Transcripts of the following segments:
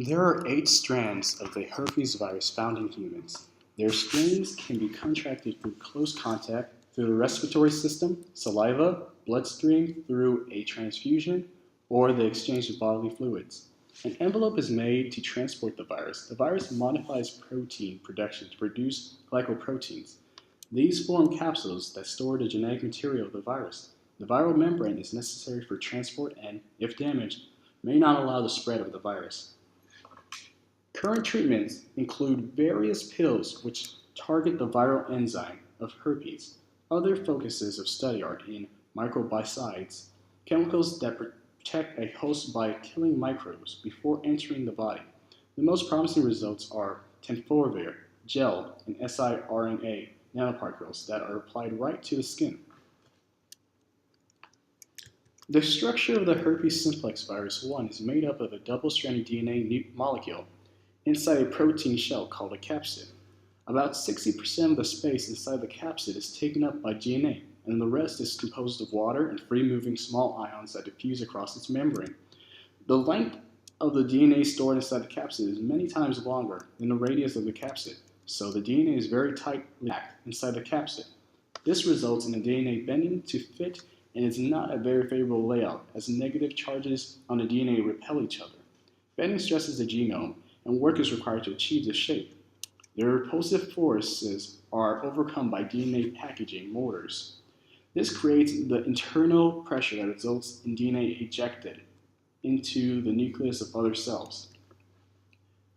There are 8 strands of the herpes virus found in humans. Their strains can be contracted through close contact, through the respiratory system, saliva, bloodstream, through a transfusion, or the exchange of bodily fluids. An envelope is made to transport the virus. The virus modifies protein production to produce glycoproteins. These form capsules that store the genetic material of the virus. The viral membrane is necessary for transport and, if damaged, may not allow the spread of the virus. Current treatments include various pills which target the viral enzyme of herpes. Other focuses of study are in microbicides, chemicals that protect a host by killing microbes before entering the body. The most promising results are tenofovir gel and siRNA nanoparticles that are applied right to the skin. The structure of the herpes simplex virus 1 is made up of a double-stranded DNA molecule inside a protein shell called a capsid. About 60% of the space inside the capsid is taken up by DNA, and the rest is composed of water and free-moving small ions that diffuse across its membrane. The length of the DNA stored inside the capsid is many times longer than the radius of the capsid, so the DNA is very tightly packed inside the capsid. This results in the DNA bending to fit and is not a very favorable layout, as negative charges on the DNA repel each other. Bending stresses the genome, and work is required to achieve this shape. The repulsive forces are overcome by DNA packaging motors. This creates the internal pressure that results in DNA ejected into the nucleus of other cells.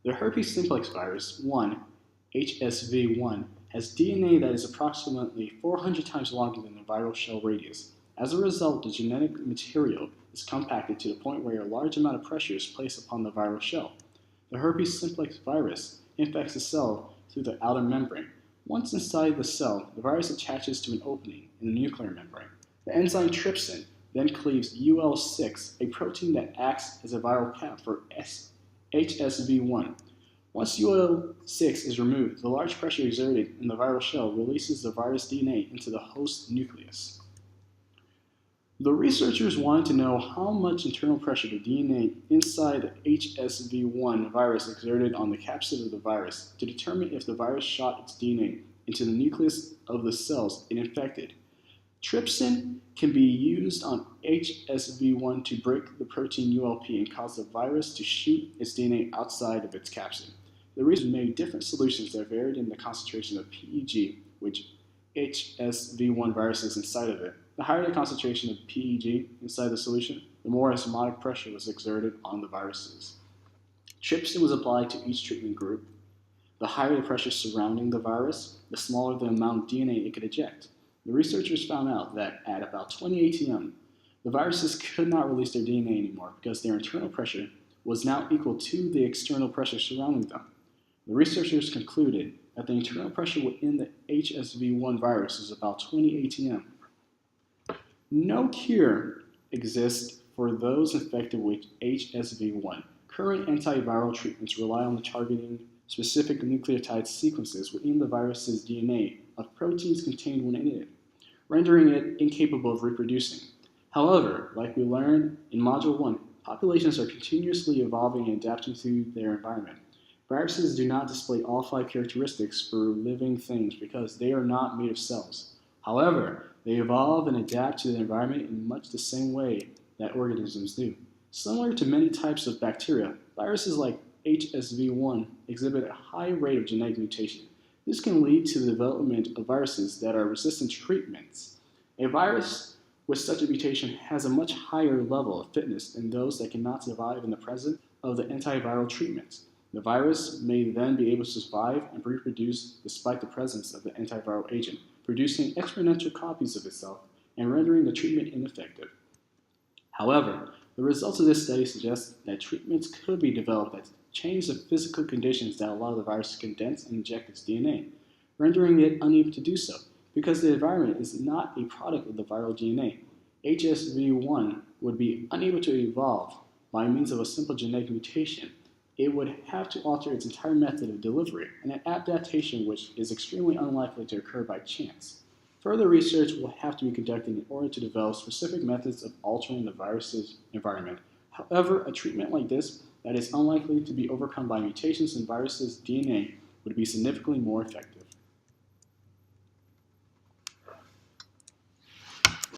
The herpes simplex virus 1, HSV1, has DNA that is approximately 400 times longer than the viral shell radius. As a result, the genetic material is compacted to the point where a large amount of pressure is placed upon the viral shell. The herpes simplex virus infects the cell through the outer membrane. Once inside the cell, the virus attaches to an opening in the nuclear membrane. The enzyme trypsin then cleaves UL6, a protein that acts as a viral cap for HSV1. Once UL6 is removed, the large pressure exerted in the viral shell releases the virus DNA into the host nucleus. The researchers wanted to know how much internal pressure the DNA inside the HSV1 virus exerted on the capsid of the virus to determine if the virus shot its DNA into the nucleus of the cells it infected. Trypsin can be used on HSV1 to break the protein ULP and cause the virus to shoot its DNA outside of its capsid. The researchers made different solutions that varied in the concentration of PEG, which HSV1 virus is inside of it. The higher the concentration of PEG inside the solution, the more osmotic pressure was exerted on the viruses. Trypsin was applied to each treatment group. The higher the pressure surrounding the virus, the smaller the amount of DNA it could eject. The researchers found out that at about 20 atm, the viruses could not release their DNA anymore because their internal pressure was now equal to the external pressure surrounding them. The researchers concluded that the internal pressure within the HSV1 virus is about 20 atm. No cure exists for those infected with HSV1. Current antiviral treatments rely on the targeting specific nucleotide sequences within the virus's DNA of proteins contained within it, rendering it incapable of reproducing. However, like we learned in Module 1, populations are continuously evolving and adapting to their environment. Viruses do not display all 5 characteristics for living things because they are not made of cells. However, they evolve and adapt to the environment in much the same way that organisms do. Similar to many types of bacteria, viruses like HSV1 exhibit a high rate of genetic mutation. This can lead to the development of viruses that are resistant to treatments. A virus with such a mutation has a much higher level of fitness than those that cannot survive in the presence of the antiviral treatments. The virus may then be able to survive and reproduce despite the presence of the antiviral agent, producing exponential copies of itself and rendering the treatment ineffective. However, the results of this study suggest that treatments could be developed that change the physical conditions that allow the virus to condense and inject its DNA, rendering it unable to do so. Because the environment is not a product of the viral DNA, HSV1 would be unable to evolve by means of a simple genetic mutation. It would have to alter its entire method of delivery, an adaptation which is extremely unlikely to occur by chance. Further research will have to be conducted in order to develop specific methods of altering the virus's environment. However, a treatment like this that is unlikely to be overcome by mutations in viruses' DNA would be significantly more effective.